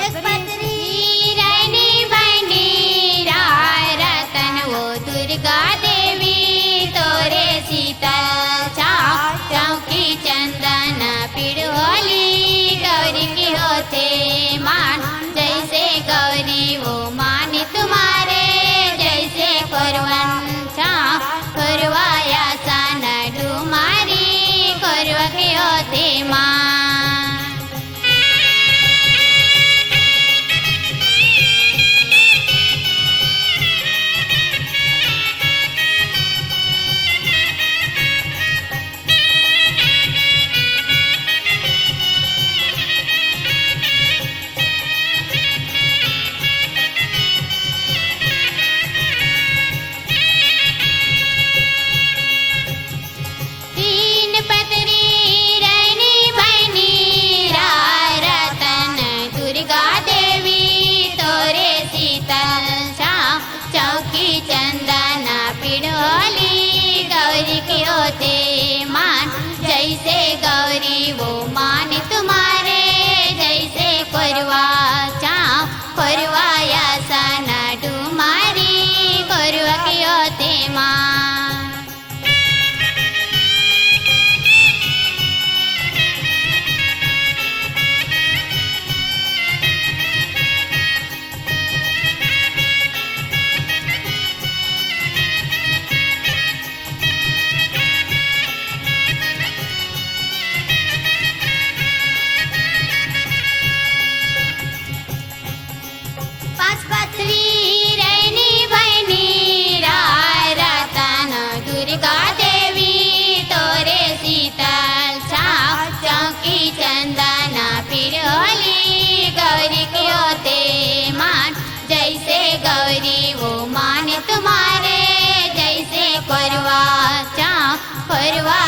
एक पत्री रैनी बनी राय रतन वो दुर्गा देवी तोरे शीतल छाव चौकी चंदन पिड़ोली गौरी की होते मान जैसे गौरी वो मानी तुम्हारे जैसे करवन छाव करवाया सन डुमारी करवा के होते मान तीन पत्री रैनी बनी राय रतन दुर्गा देवी तोरे शीतल छाव चौकी चंदन पिड़ोली गौरी की होते मान जैसे गौरी वो मान तुम्हारे जैसे करवा छाव करवाया सन डुमारी करवा की होते मान पांच पत्री रैनी बनी राय रतन दुर्गा देवी तोरे शीतल छाव चौकी चंदन पिड़ोली गौरी की होते मान जैसे गौरी वो मान तुम्हारे जैसे करवा छाव करवा